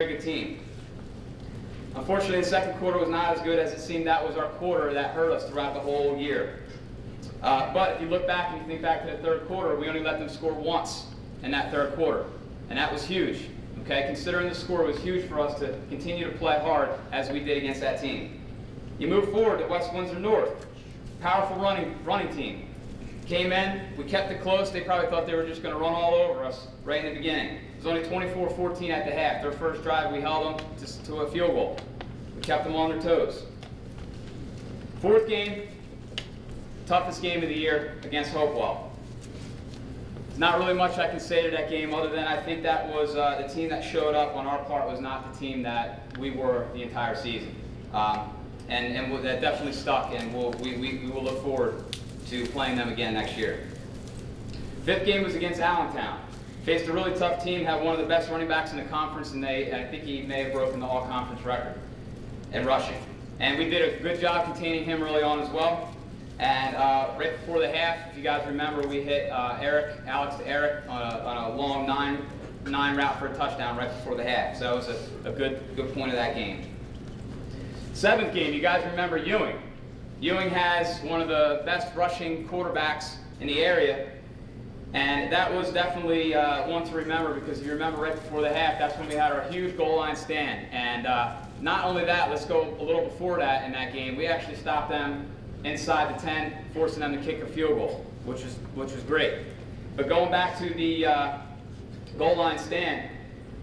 very good team. Unfortunately, the second quarter was not as good as it seemed. That was our quarter that hurt us throughout the whole year. But if you look back and you think back to the third quarter, we only let them score once in that third quarter, and that was huge. Okay, considering the score was huge for us to continue to play hard as we did against that team. You move forward to West Windsor North, powerful running team. Came in, we kept it close. They probably thought they were just going to run all over us right in the beginning. It was only 24-14 at the half. Their first drive, we held them to a field goal. We kept them on their toes. Fourth game, toughest game of the year against Hopewell. There's not really much I can say to that game other than I think that was the team that showed up on our part was not the team that we were the entire season. And that definitely stuck, and we will look forward to playing them again next year. Fifth game was against Allentown. Faced a really tough team, had one of the best running backs in the conference, and I think he may have broken the all-conference record in rushing. And we did a good job containing him early on as well. And right before the half, if you guys remember, we hit Alex to Eric on a long nine route for a touchdown right before the half. So that was a good point of that game. Seventh game, you guys remember Ewing. Ewing has one of the best rushing quarterbacks in the area, and that was definitely one to remember, because if you remember right before the half, that's when we had our huge goal line stand. And not only that, let's go a little before that in that game, we actually stopped them inside the 10, forcing them to kick a field goal, which was great. But going back to the goal line stand,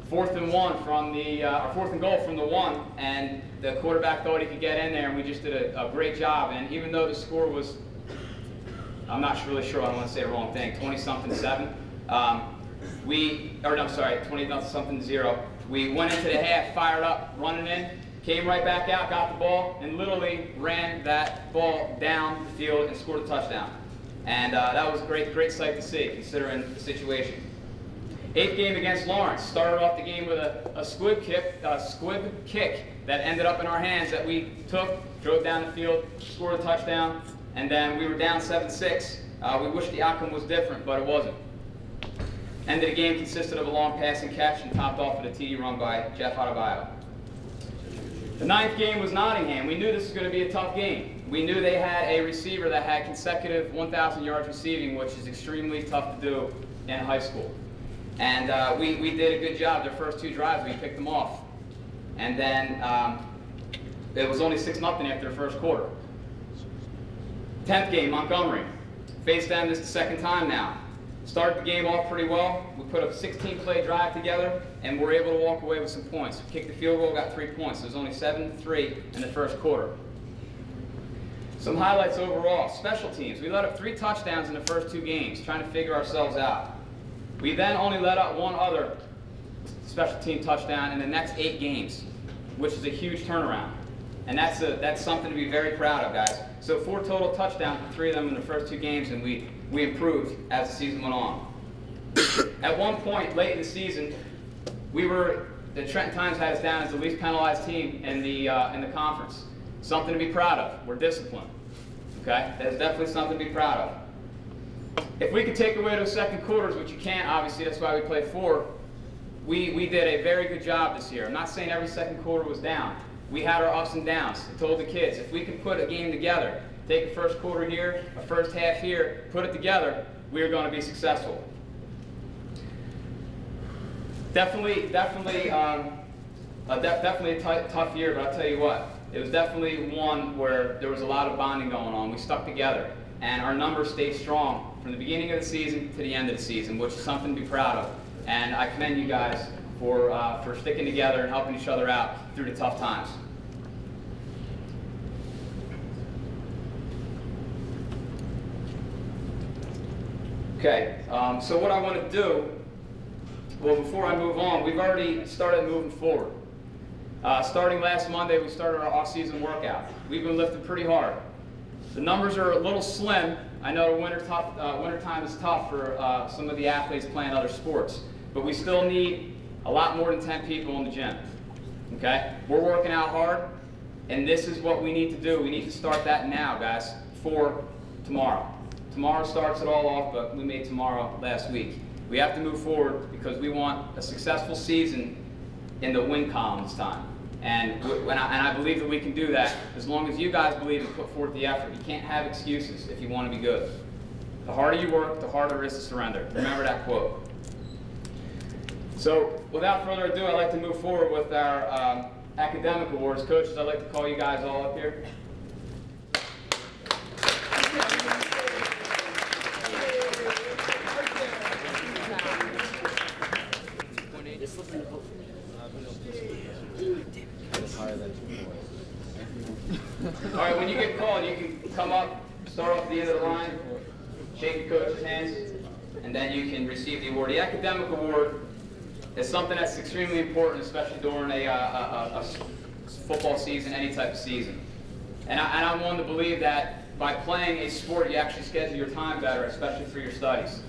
fourth and goal from the 1, and the quarterback thought he could get in there, and we just did a great job. And even though the score was, I'm not really sure, I don't want to say the wrong thing, 20-something-7, 20-something-0. We went into the half, fired up, running in, came right back out, got the ball, and literally ran that ball down the field and scored a touchdown. And that was a great sight to see, considering the situation. Eighth game against Lawrence. Started off the game with a squib kick that ended up in our hands that we took, drove down the field, scored a touchdown, and then we were down 7-6. We wish the outcome was different, but it wasn't. End of the game consisted of a long passing catch and topped off with a TD run by Jeff Adebayo. The ninth game was Nottingham. We knew this was going to be a tough game. We knew they had a receiver that had consecutive 1,000 yards receiving, which is extremely tough to do in high school. And we did a good job. Their first 2 drives, we picked them off. And then it was only 6-0 after the first quarter. 10th game, Montgomery. Faced them this the second time now. Started the game off pretty well. We put a 16-play drive together, and were able to walk away with some points. Kicked the field goal, got 3 points. So it was only 7-3 in the first quarter. Some highlights overall. Special teams. We let up 3 touchdowns in the first 2 games, trying to figure ourselves out. We then only let up 1 other special team touchdown in the next 8 games, which is a huge turnaround. And that's something to be very proud of, guys. So 4 total touchdowns, 3 of them in the first 2 games, and we improved as the season went on. At one point late in the season, the Trenton Times had us down as the least penalized team in the conference. Something to be proud of. We're disciplined. Okay, that's definitely something to be proud of. If we could take away those second quarters, which you can't, obviously, that's why we play 4, we did a very good job this year. I'm not saying every second quarter was down. We had our ups and downs. I told the kids, if we could put a game together, take a first quarter here, a first half here, put it together, we are going to be successful. Definitely a tough year, but I'll tell you what, it was definitely one where there was a lot of bonding going on. We stuck together, and our numbers stayed strong from the beginning of the season to the end of the season, which is something to be proud of. And I commend you guys for sticking together and helping each other out through the tough times. Okay, so what I want to do, well, before I move on, we've already started moving forward. Starting last Monday, we started our off-season workout. We've been lifting pretty hard. The numbers are a little slim. I know wintertime is tough for some of the athletes playing other sports, but we still need a lot more than 10 people in the gym. Okay? We're working out hard, and this is what we need to do. We need to start that now, guys, for tomorrow. Tomorrow starts it all off, but we made tomorrow last week. We have to move forward because we want a successful season in the win column this time. And I believe that we can do that as long as you guys believe and put forth the effort. You can't have excuses if you want to be good. The harder you work, the harder it is to surrender. Remember that quote. So without further ado, I'd like to move forward with our academic awards. Coaches, I'd like to call you guys all up here. All right, when you get called, you can come up, start off at the end of the line, shake the coach's hands, and then you can receive the award. The academic award is something that's extremely important, especially during a football season, any type of season. And I'm one to believe that by playing a sport, you actually schedule your time better, especially for your studies.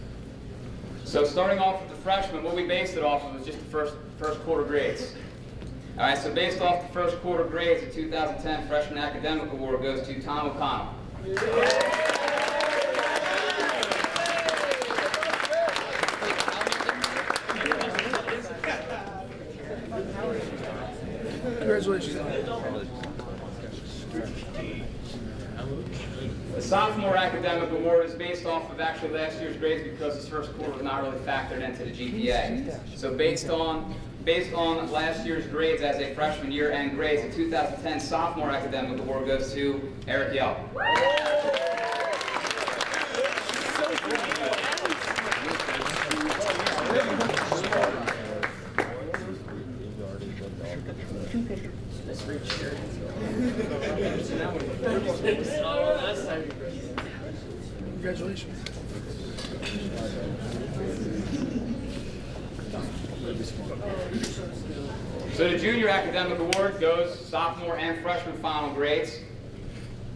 So starting off with the freshmen, what we based it off of was just the first quarter grades. All right, so based off the first quarter grades, the 2010 Freshman Academic Award goes to Tom O'Connell. Congratulations. The Sophomore Academic Award is based off of actually last year's grades because this first quarter was not really factored into the GPA. So based on last year's grades as a freshman year-end grades, the 2010 Sophomore Academic Award goes to Eric Yell. Congratulations. So the Junior Academic Award goes sophomore and freshman final grades.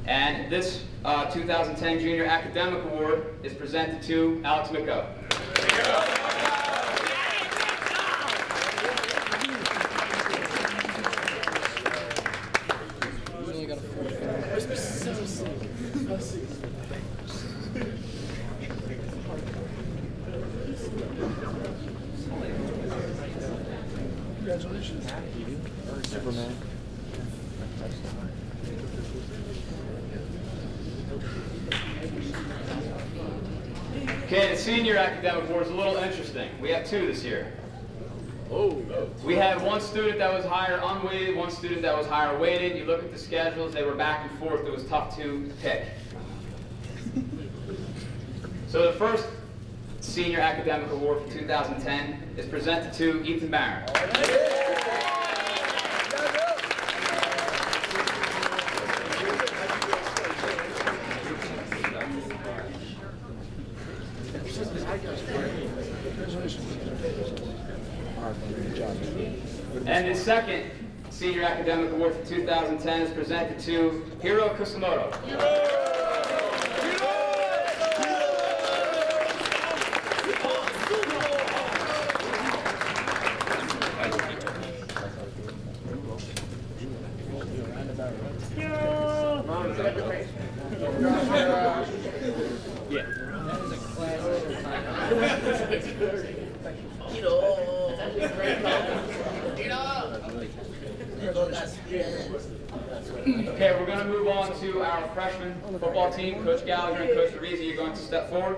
And this 2010 Junior Academic Award is presented to Alex Micco. Congratulations. Superman. Okay, the Senior Academic Award is a little interesting. We have two this year. We had one student that was higher unweighted, one student that was higher weighted. You look at the schedules, they were back and forth. It was tough to pick. So the first Senior Academic Award for 2010 is presented to Ethan Barron. And the second Senior Academic Award for 2010 is presented to Hiro Kusamoto. Okay, we're going to move on to our freshman football team. Coach Gallagher and Coach DeRisi, you're going to step forward.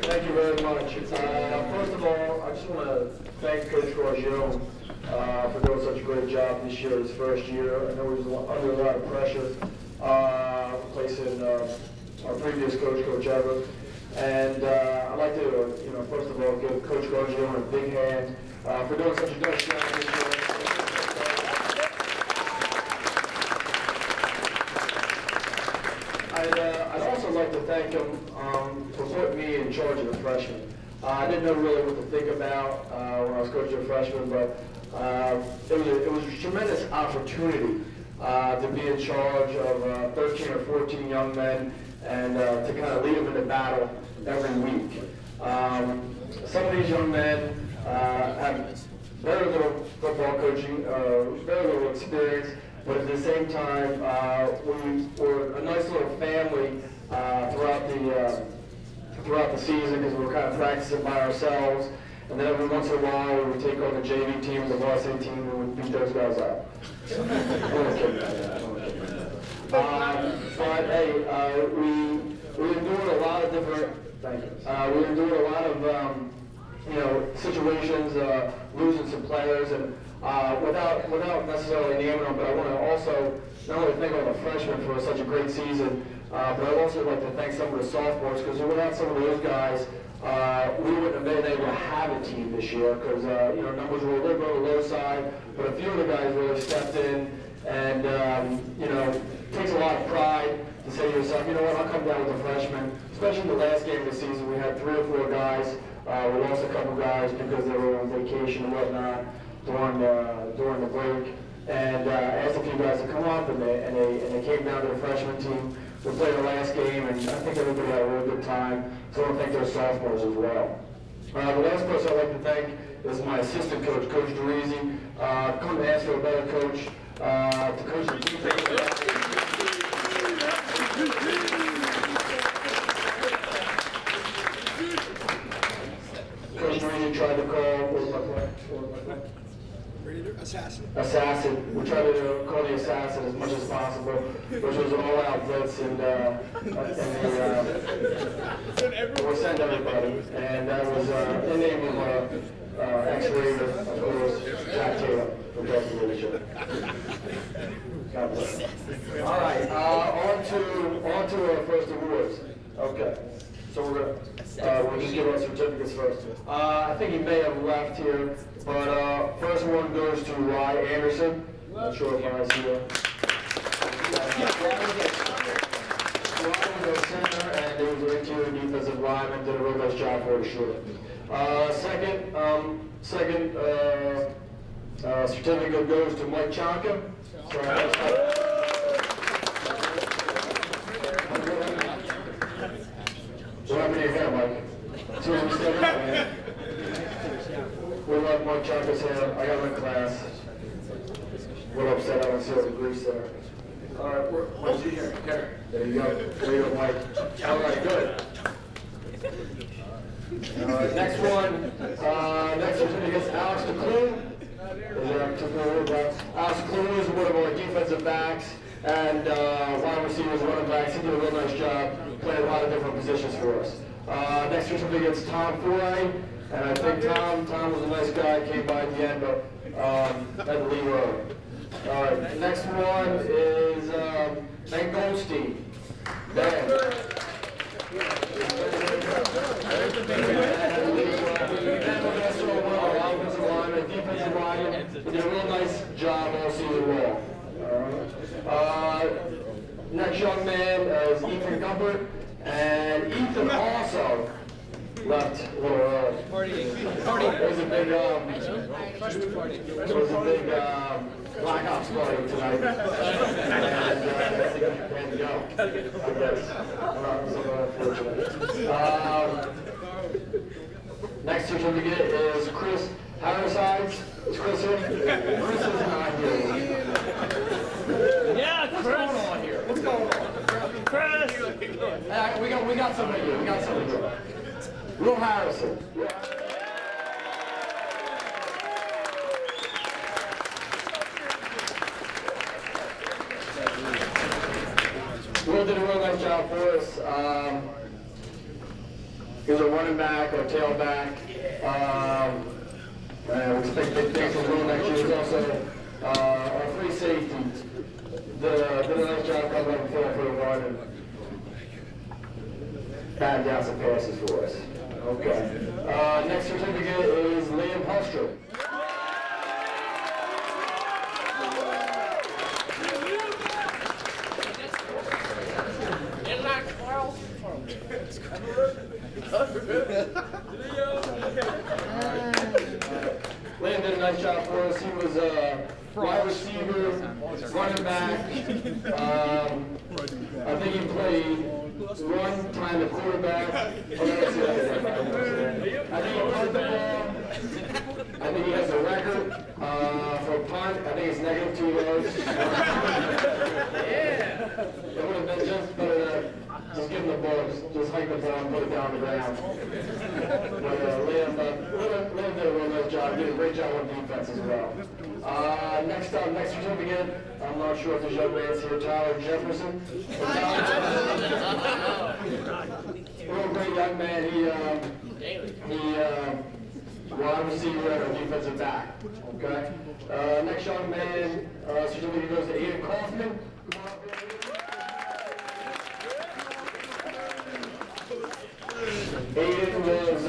Thank you very much. First of all, I just want to thank Coach Gorgione for doing such a great job this year, his first year. I know he was under a lot of pressure replacing our previous coach, Coach Everett. And I'd like to, first of all, give Coach Gorgione a big hand for doing such a good job this year. I'd also like to thank him for putting me in charge of the freshmen. I didn't know really what to think about when I was coaching the freshmen, but it was a tremendous opportunity to be in charge of 13 or 14 young men and to kind of lead them into battle every week. Some of these young men have very little football coaching, very little experience, but at the same time, we're a nice little family throughout the season because we were kind of practicing by ourselves. And then every once in a while, we would take on the JV team, the varsity team, and we would beat those guys up. But hey, we've been doing a lot of different. Thank you. We've been doing a lot of situations, losing some players, and without necessarily naming them, but I want to also not only thank all the freshmen for such a great season, but I'd also like to thank some of the sophomores because without some of those guys, we wouldn't have been able to have a team this year because numbers were a little bit on the low side, but a few of the guys really stepped in, and it takes a lot of pride to say to yourself, you know what, I'll come down with the freshmen. Especially in the last game of the season, we had 3 or 4 guys. We lost a couple guys because they were on vacation and whatnot during the break, and asked a few guys to come up, and they came down to the freshman team. We played the last game, and I think everybody had a really good time. So I want to thank those sophomores as well. The last person I'd like to thank is my assistant coach, Coach Derisi. Couldn't ask for a better coach to coach the team. Coach Derisi tried to call, what was my play? Assassin. We tried to call the assassin as much as possible, which was an all-out blitz, and we sent everybody, and that was in the name of X-Raider, of course, Jack Taylor from Boston Leadership. God bless. All right, on to our first awards. Okay, so we'll just give our certificates first. I think he may have left here. But first one goes to Rye Anderson. Not sure if I was here. Rye was a center, and he was an interior defensive lineman. Did a real nice job for the shooter. Second certificate goes to Mike Chonka. What happened to your hair, Mike? See what we still got, man? We love Mike Chonka's hair. I got him in class. We're upset I don't see all the grease there. All right, where's he here? Here. There you go. There you go, Mike. All right, good. All right, next one. Next certificate is Alex DeClue. Alex DeClue is one of our defensive backs and wide receivers, running backs. He did a real nice job. Played a lot of different positions for us. Next certificate is Tom Foray. And I think Tom was a nice guy, came by at the end, but had to leave early. All right, next one is Ben Goldstein. Ben. Offensive lineman, defensive lineman. He did a real nice job all season long. Next young man is Ethan Gumpert, and Ethan also left a little early. It was a big, Black Ops party tonight. And had to go, I guess. Next certificate is Chris Harrisides. Is Chris here? Chris is not here. Yeah, Chris. What's going on here? What's going on? Chris! We got somebody here. We got somebody here. Will Harrison. Will did a real nice job for us. He was a running back or tailback. We expect big things from Will next year. He's also our free safety. Did a nice job coming up and filling for the run and batting down some passes for us. Okay. Next certificate is Liam Hustrom. Liam did a nice job for us. He was a wide receiver, running back. I think he played one time the quarterback. I think he punched the ball. I think he has a record for a punt. I think it's -2 yards. Yeah. It would have been just better than just give him the ball, just hike the ball and put it down the ground. But Liam did a real nice job, did a great job on defense as well. Next up, next certificate, I'm not sure if there's young man's here, Tyler Jefferson. Real great young man, he wide receiver and a defensive back, okay? Next young man, certificate goes to Aiden Kaufman. Aiden was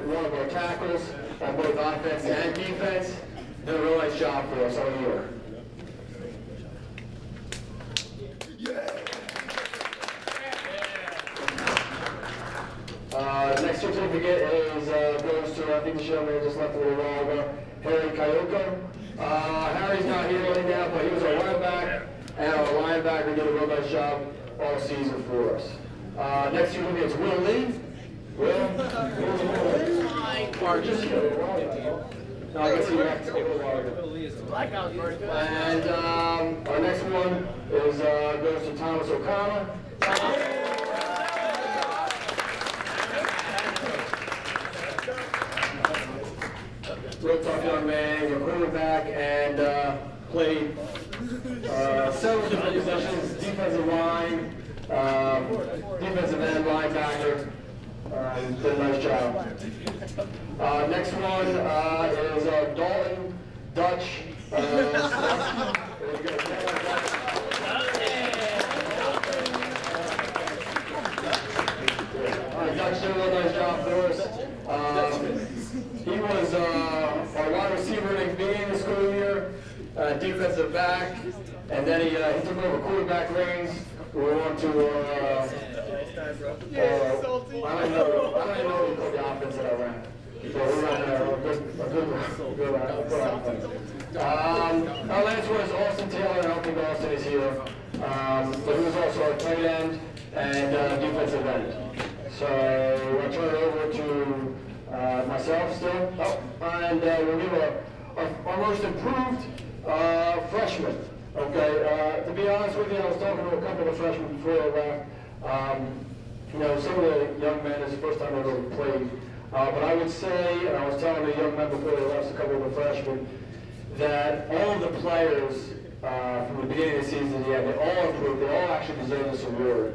one of our tackles on both offense and defense. Did a real nice job for us all year. Next certificate is goes to, I think the young man just left a little while ago, Harry Kayoko. Harry's not here right now, but he was our linebacker, and our linebacker did a real nice job all season for us. Next certificate is Will Lee. Will? Or just here. No, I guess he left a little while ago. And our next one is goes to Thomas O'Connor. Real tough young man, a quarterback, and played several different positions, defensive line, defensive end, linebacker. Did a nice job. Next one is Dalton Dutch. Dutch did a real nice job for us. He was our wide receiver in the beginning of the school year, defensive back, and then he took over quarterback reins. We went to I don't even know who called the offense that I ran. So we ran a good offense. Our last one is Austin Taylor. I don't think Austin is here. But he was also a tight end and defensive end. So I'll turn it over to myself still. And we'll give our most improved freshman. Okay, to be honest with you, I was talking to a couple of freshmen before I left. You know, some of the young men, it's the first time I've ever played. But I would say, and I was telling the young men before they left, a couple of the freshmen, that all of the players from the beginning of the season, they all improved. They all actually deserve this award.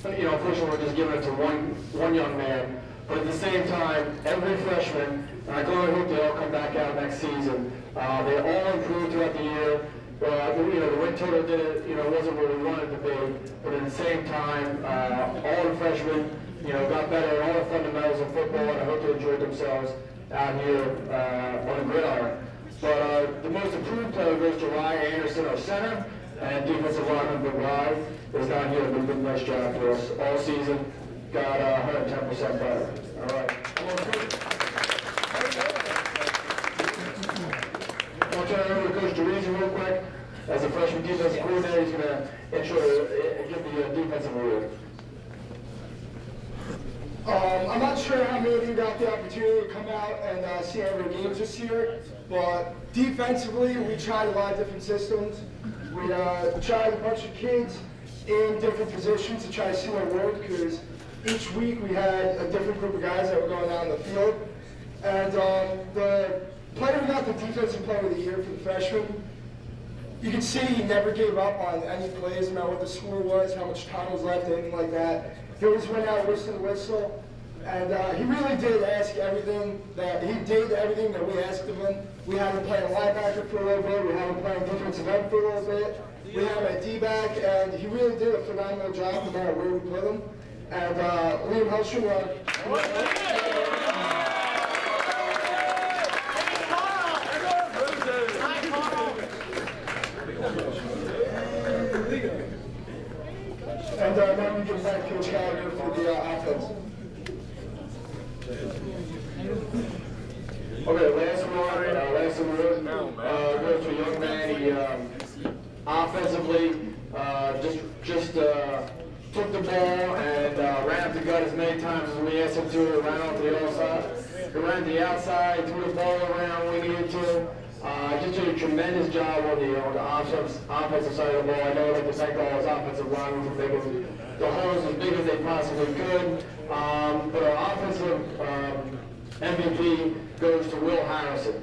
You know, unfortunately, we're just giving it to one young man. But at the same time, every freshman, and I hope they all come back out next season. They all improved throughout the year. You know, the win total wasn't where we wanted to be, but at the same time, all the freshmen, got better at all the fundamentals of football, and I hope they enjoyed themselves out here on the gridiron. But the most improved player goes to Ryan Anderson, our center, and defensive lineman, but Ryan is down here doing a nice job for us all season. Got 110% better. All right. I'll turn it over to Coach DeReese real quick. As a freshman defensive coordinator, he's going to give the defensive award. I'm not sure how many of you got the opportunity to come out and see every games this year, but defensively, we tried a lot of different systems. We tried a bunch of kids in different positions to try to see what worked, because each week we had a different group of guys that were going out in the field. And the player who got the defensive player of the year for the freshman, you can see he never gave up on any plays, no matter what the score was, how much time was left, anything like that. He always went out whistle to whistle, and he really did everything that we asked of him. We had him playing linebacker for a little bit, we had him playing defensive end for a little bit, we had him at D-back, and he really did a phenomenal job no matter where we put him. And Liam Hellstrom, and then we give back Coach Gallagher for the offense. Okay, last award goes to a young man. He offensively just took the ball and ran up the gut as many times as we asked him to. Ran off the outside. He ran to the outside, threw the ball around when we needed to. Just did a tremendous job on the offensive side of the ball. I know I'd like to thank all his offensive linemen for making the holes as big as they possibly could. But our offensive MVP goes to Will Harrison.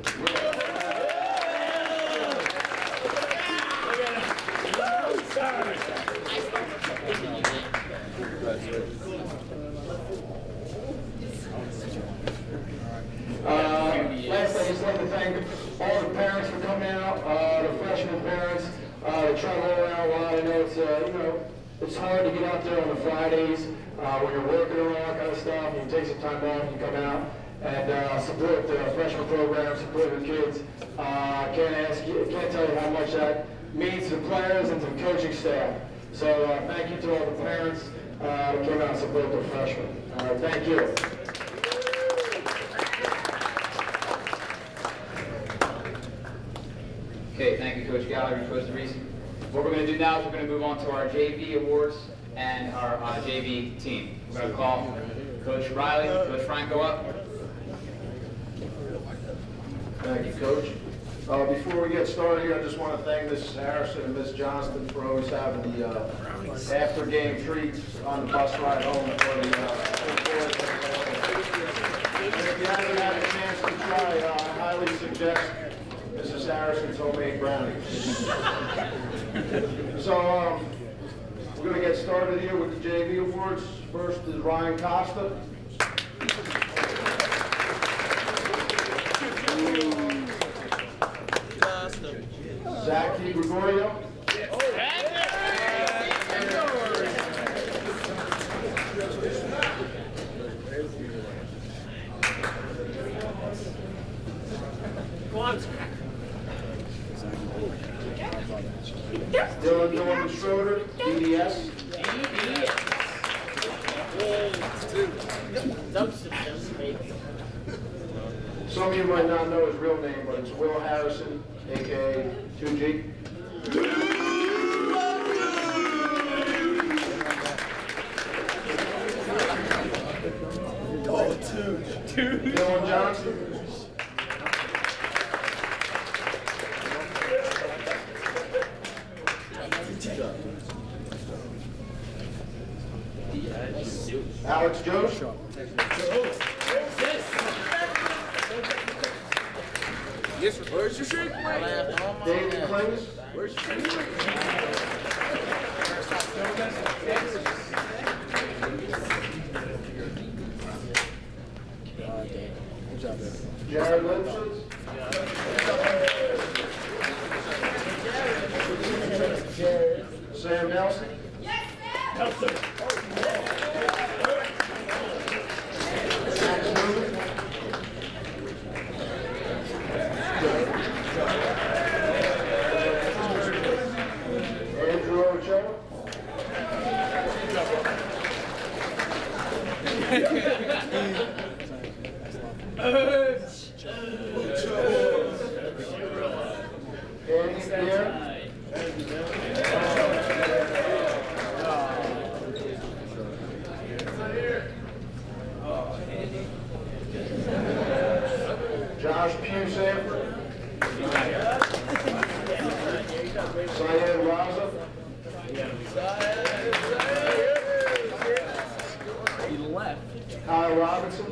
Lastly, I just like to thank all the parents for coming out, the freshman parents, that travel around a lot. I know it's, it's hard to get out there on the Fridays when you're working and all that kind of stuff. You take some time off and you come out and support the freshman program, support your kids. Can't tell you how much that means to the players and to the coaching staff. So thank you to all the parents that came out and supported the freshmen. Thank you. Okay, thank you, Coach Gallagher and Coach DeReese. What we're going to do now is we're going to move on to our JV awards and our JV team. We're going to call Coach Riley, Coach Franco up. Thank you, Coach. Before we get started here, I just want to thank Mrs. Harrison and Ms. Johnston for always having the after-game treats on the bus ride home for the boys. If you haven't had a chance to try, I highly suggest Mrs. Harrison's homemade brownies. So we're going to get started here with the JV awards. First is Ryan Costa. Zach Gregorio. Dylan Schroeder, DDS. Some of you might not know his real name, but it's Will Harrison, a.k.a. 2G. Dylan Johnson. Alex Jones. Yes, where's your shirt? David Clemens. Where's your shirt? Jared Lipschitz. Sam Nelson. Andrew Ochoa. Andy Pierre. Josh Pugh Sanford. Syed Raza. He left. Kyle Robinson.